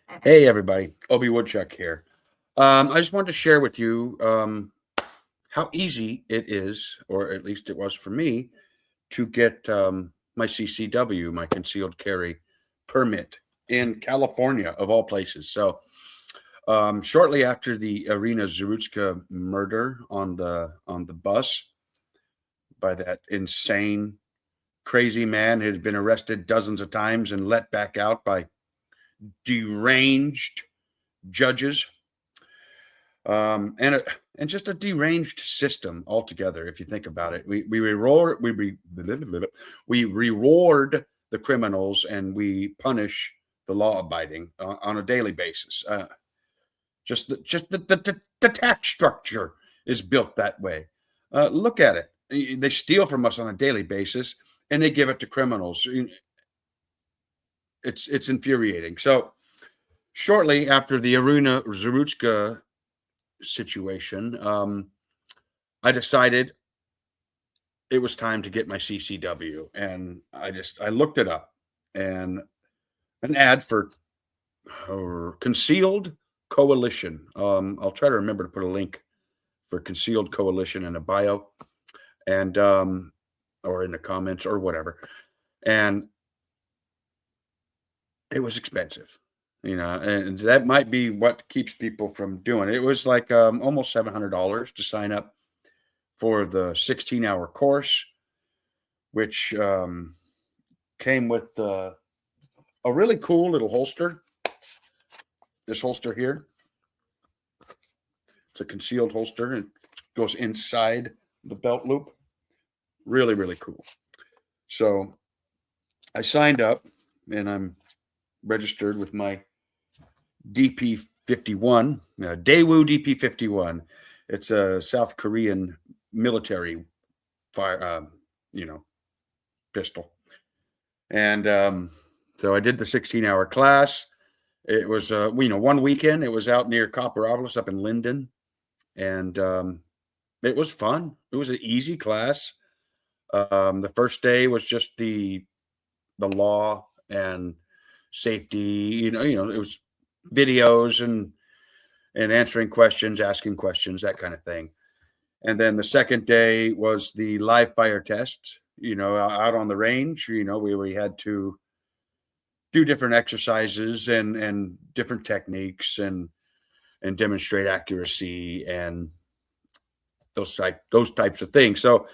Hey, everybody. Obi Woodchuck here. I just wanted to share with you how easy it is, or at least it was for me, to get my CCW, my concealed carry permit in California, of all places. So, shortly after the Irina Zarutska murder on the bus by that insane, crazy man who had been arrested dozens of times and let back out by deranged judges, um, and a, and just a deranged system altogether. If you think about it, we reward the criminals and we punish the law abiding on a daily basis. The tax structure is built that way. Look at it. They steal from us on a daily basis and they give it to criminals. It's infuriating. So shortly after the Aruna Zarutska situation, I decided it was time to get my CCW, and I looked it up, and an ad for concealed coalition. I'll try to remember to put a link for concealed coalition in a bio, and or in the comments or whatever. And it was expensive, and that might be what keeps people from doing it. It was like almost $700 to sign up for the 16-hour course, which came with a really cool little holster. This holster here, it's a concealed holster. It goes inside the belt loop. Really, really cool. So I signed up and I'm registered with my DP-51, Daewoo DP-51. It's a South Korean military fire, pistol. And so I did the 16-hour class. It was, 1 weekend. It was out near Copperopolis up in Linden. And it was fun. It was an easy class. The first day was just the law and safety. It was videos and answering questions, asking questions, that kind of thing. And then the second day was the live fire test, out on the range. We had to do different exercises and different techniques and demonstrate accuracy and those types of things. So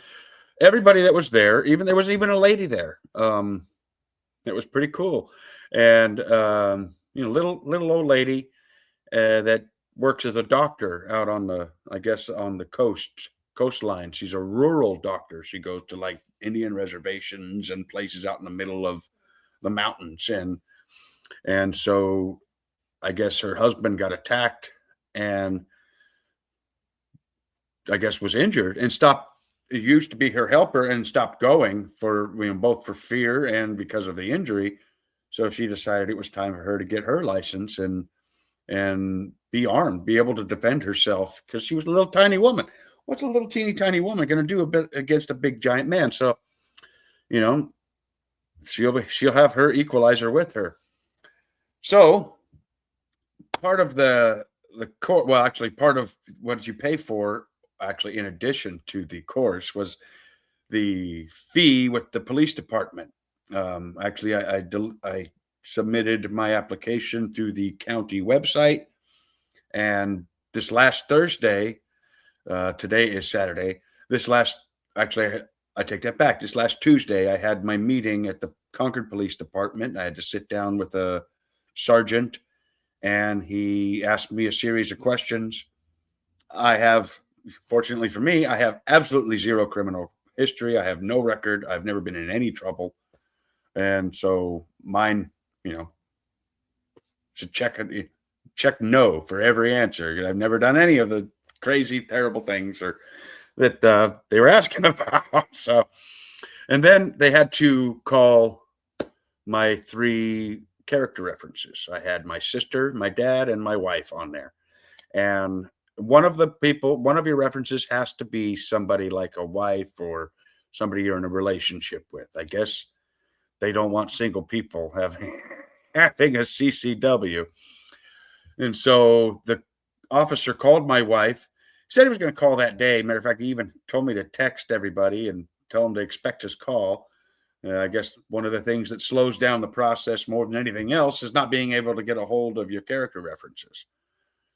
everybody that was there, there was even a lady there. It was pretty cool. And little old lady that works as a doctor out on the coastline. She's a rural doctor. She goes to like Indian reservations and places out in the middle of the mountains. And so I guess her husband got attacked and I guess was injured and stopped. It used to be her helper and stopped going for, both for fear and because of the injury. So she decided it was time for her to get her license and be armed, be able to defend herself, because she was a little tiny woman. What's a little teeny tiny woman going to do a bit against a big giant man? So, she'll have her equalizer with her. So part of the court, well, actually part of what you pay for, actually, in addition to the course, was the fee with the police department. Actually, I submitted my application through the county website, and this last Thursday, today is Saturday. I take that back. This last Tuesday, I had my meeting at the Concord Police Department. I had to sit down with a sergeant, and he asked me a series of questions. Fortunately for me, I have absolutely zero criminal history. I have no record. I've never been in any trouble. And so mine, should check no for every answer. I've never done any of the crazy, terrible things that they were asking about. So, and then they had to call my 3 character references. I had my sister, my dad, and my wife on there. And one of your references has to be somebody like a wife or somebody you're in a relationship with. I guess they don't want single people having a CCW. And so the officer called my wife. He said he was going to call that day. Matter of fact, he even told me to text everybody and tell them to expect his call. I guess one of the things that slows down the process more than anything else is not being able to get a hold of your character references.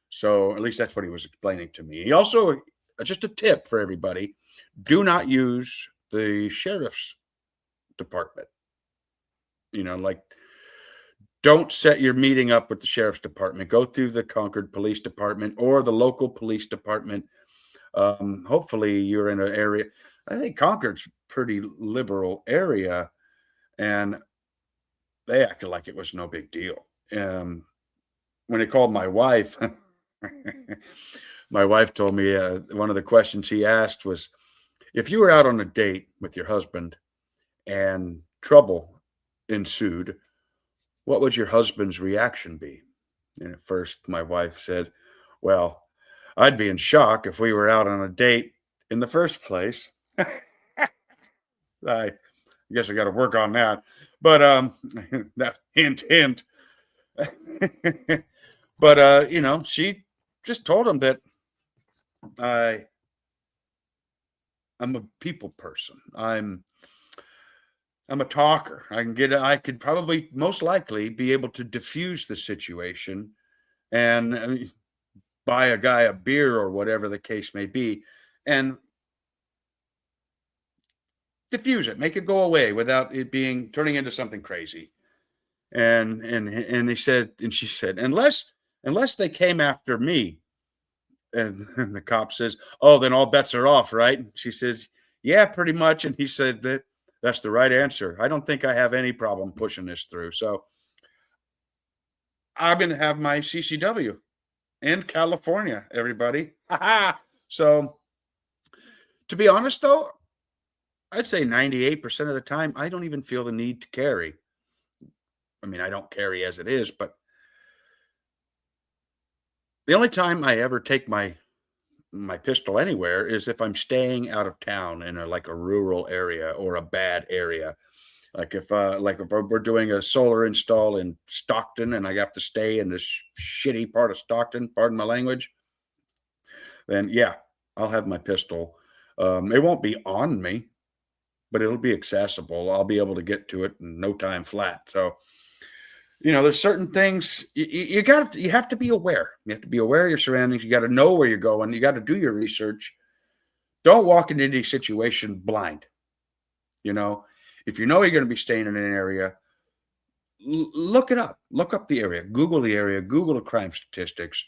So at least that's what he was explaining to me. He also, just a tip for everybody, do not use the sheriff's department. Like, don't set your meeting up with the sheriff's department. Go through the Concord Police Department or the local police department. Hopefully you're in an area. I think Concord's a pretty liberal area, and they acted like it was no big deal. When they called my wife, my wife told me one of the questions he asked was, if you were out on a date with your husband and trouble ensued, what would your husband's reaction be? And at first, my wife said, well, I'd be in shock if we were out on a date in the first place. I guess I got to work on that. But that hint, hint. But she just told him that I'm a people person. I'm a talker. I could probably most likely be able to diffuse the situation and buy a guy a beer or whatever the case may be, and diffuse it, make it go away without it turning into something crazy. And she said, unless they came after me, and the cop says, oh, then all bets are off, right? She says, yeah, pretty much. And he said that's the right answer. I don't think I have any problem pushing this through. So I'm going to have my CCW in California, everybody. So to be honest, though, I'd say 98% of the time, I don't even feel the need to carry. I mean, I don't carry as it is, but the only time I ever take my pistol anywhere is if I'm staying out of town in like a rural area or a bad area. Like if we're doing a solar install in Stockton and I have to stay in this shitty part of Stockton, pardon my language, then yeah, I'll have my pistol. It won't be on me, but it'll be accessible. I'll be able to get to it in no time flat. So, there's certain things you have to be aware. You have to be aware of your surroundings. You got to know where you're going. You got to do your research. Don't walk into any situation blind. If you know you're going to be staying in an area, look it up. Look up the area. Google the area. Google the crime statistics.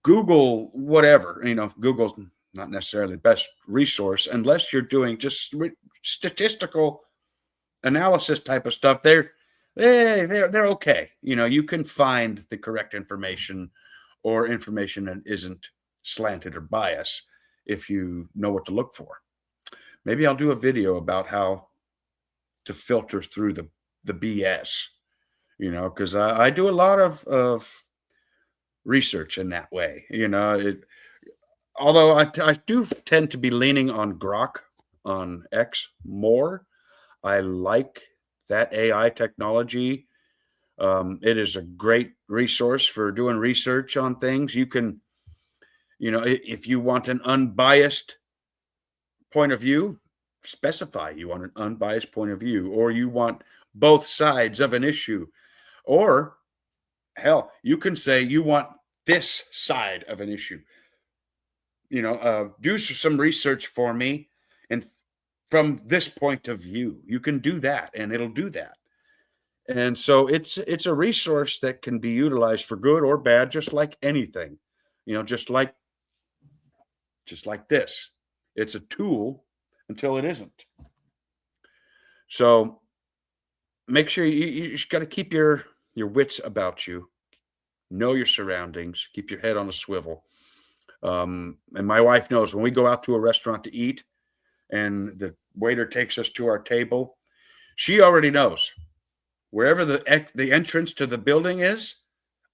Google whatever. Google's not necessarily the best resource unless you're doing just statistical analysis type of stuff. They're okay. You can find the correct information or information that isn't slanted or biased if you know what to look for. Maybe I'll do a video about how to filter through the BS, because I do a lot of research in that way. Although I do tend to be leaning on Grok on X more. I like that AI technology. It is a great resource for doing research on things. You can, if you want an unbiased point of view, specify you want an unbiased point of view, or you want both sides of an issue, or hell, you can say you want this side of an issue. Do some research for me, and from this point of view, you can do that, and it'll do that. And so it's a resource that can be utilized for good or bad, just like anything, just like this. It's a tool until it isn't. So make sure you just got to keep your wits about you, know your surroundings, keep your head on a swivel. And my wife knows when we go out to a restaurant to eat and the waiter takes us to our table, she already knows wherever the entrance to the building is,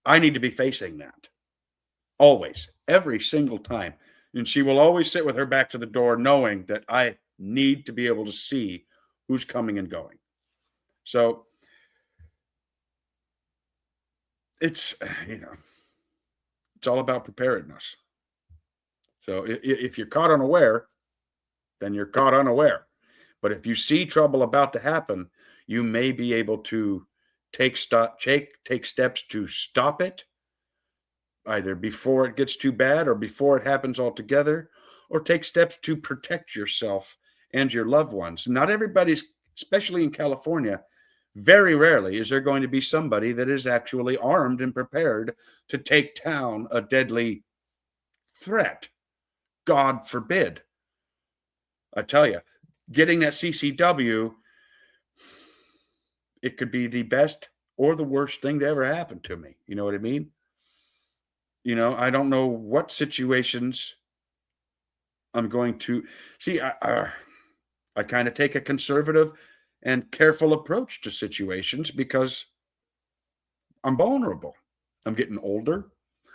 I need to be facing that. Always, every single time. And she will always sit with her back to the door knowing that I need to be able to see who's coming and going. So it's, It's all about preparedness. So if you're caught unaware, then you're caught unaware. But if you see trouble about to happen, you may be able to take steps to stop it, either before it gets too bad or before it happens altogether, or take steps to protect yourself and your loved ones. Not everybody's, especially in California, very rarely is there going to be somebody that is actually armed and prepared to take down a deadly threat. God forbid. I tell you, getting that CCW, it could be the best or the worst thing to ever happen to me. You know what I mean? I don't know what situations I'm going to see. I kind of take a conservative and careful approach to situations because I'm vulnerable. I'm getting older.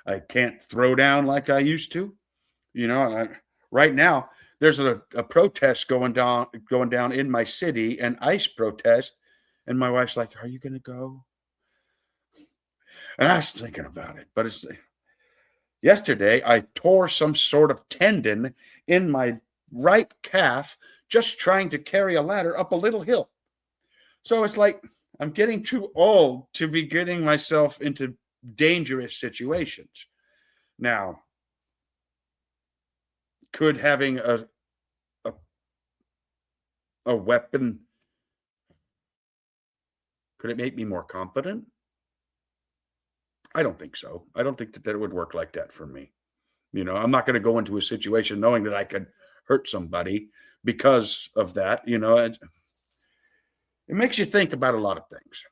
I can't throw down like I used to. Right now there's a protest going down in my city, an ICE protest, and my wife's like, "Are you going to go?" And I was thinking about it, but yesterday I tore some sort of tendon in my right calf just trying to carry a ladder up a little hill. So it's like I'm getting too old to be getting myself into dangerous situations. Now, could having a, a weapon, could it make me more confident? I don't think so. I don't think that it would work like that for me. I'm not going to go into a situation knowing that I could hurt somebody because of that. It makes you think about a lot of things.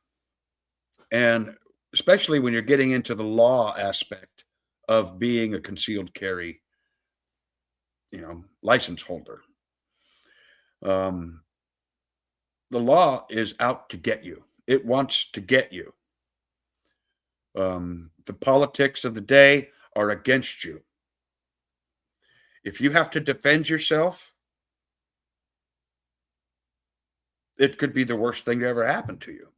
And especially when you're getting into the law aspect of being a concealed carry, license holder. The law is out to get you. It wants to get you. The politics of the day are against you. If you have to defend yourself, it could be the worst thing to ever happen to you.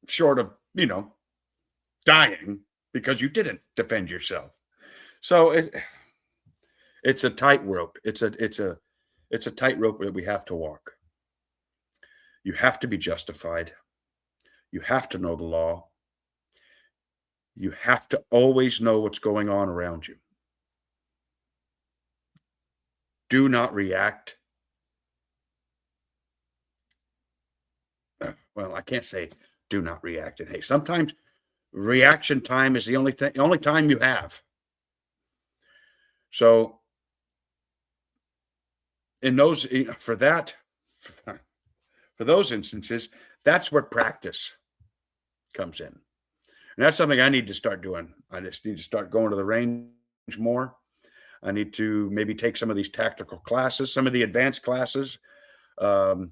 Short of, dying because you didn't defend yourself. So it's a tightrope. It's a tightrope that we have to walk. You have to be justified. You have to know the law. You have to always know what's going on around you. Do not react. Well, I can't say do not react. And hey, sometimes reaction time is the only time you have. So in those, for those instances, that's where practice comes in. And that's something I need to start doing. I just need to start going to the range more. I need to maybe take some of these tactical classes, some of the advanced classes. Concealed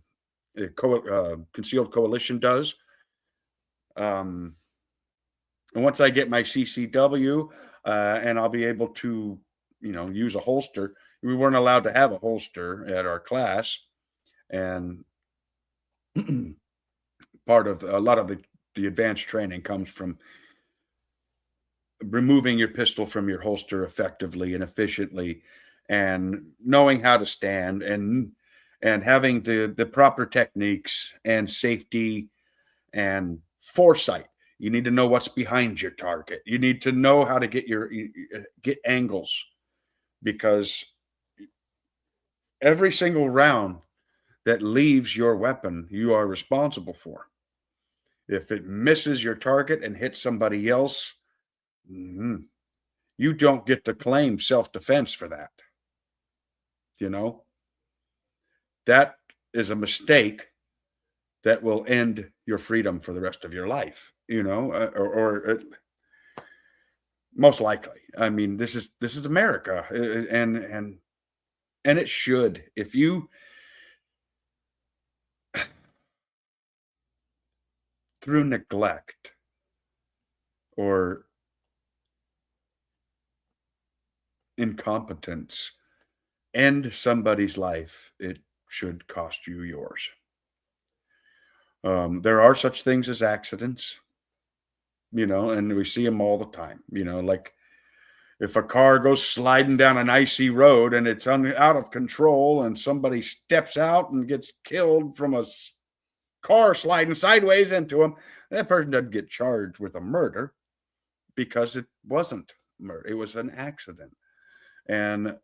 Coalition does. And once I get my CCW, and I'll be able to, use a holster. We weren't allowed to have a holster at our class, and part of a lot of the advanced training comes from removing your pistol from your holster effectively and efficiently, and knowing how to stand, and having the proper techniques and safety and foresight. You need to know what's behind your target. You need to know how to get angles, because every single round that leaves your weapon, you are responsible for. If it misses your target and hits somebody else, you don't get to claim self-defense for that. That is a mistake that will end your freedom for the rest of your life, or most likely. I mean, this is America, and it should. If you through neglect or incompetence end somebody's life, it should cost you yours. There are such things as accidents. and we see them all the time, like if a car goes sliding down an icy road and it's out of control and somebody steps out and gets killed from a car sliding sideways into him, that person doesn't get charged with a murder because it wasn't murder. It was an accident. And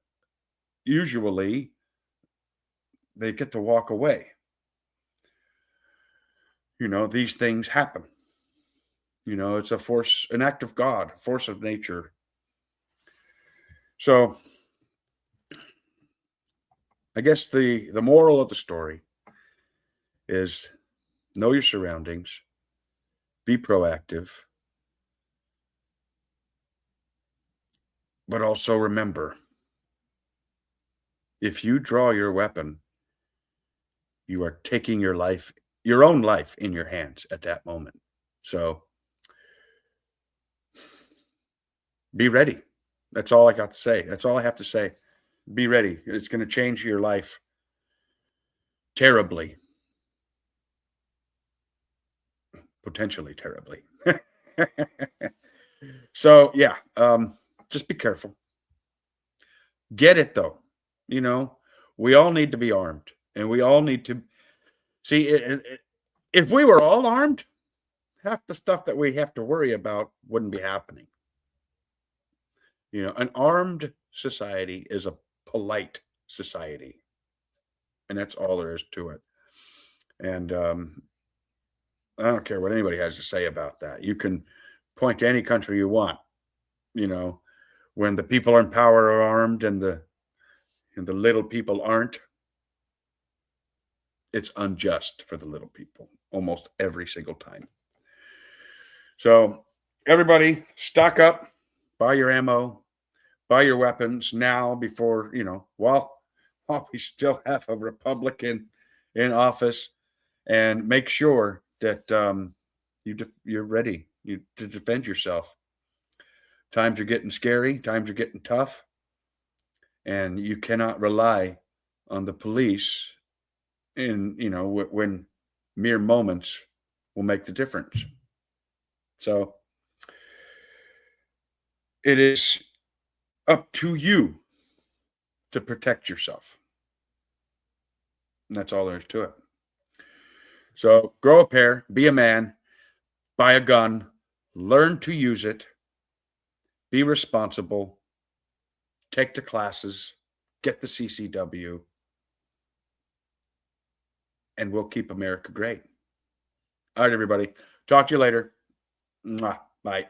usually they get to walk away. These things happen. It's a force, an act of God, force of nature. So I guess the moral of the story is know your surroundings, be proactive, but also remember, if you draw your weapon, you are taking your own life in your hands at that moment. So be ready. That's all I got to say. That's all I have to say. Be ready. It's going to change your life terribly, potentially terribly. So yeah, just be careful. Get it though. We all need to be armed, and we all need to see if we were all armed, half the stuff that we have to worry about wouldn't be happening. An armed society is a polite society, and that's all there is to it. And I don't care what anybody has to say about that. You can point to any country you want. When the people in power are armed and the little people aren't, it's unjust for the little people almost every single time. So everybody, stock up, buy your ammo, buy your weapons now before, while we still have a Republican in office, and make sure that you're ready to defend yourself. Times are getting scary. Times are getting tough. And you cannot rely on the police when mere moments will make the difference. So it is up to you to protect yourself. And that's all there is to it. So grow a pair, be a man, buy a gun, learn to use it, be responsible, take the classes, get the CCW, and we'll keep America great. All right, everybody. Talk to you later. Mwah. Bye.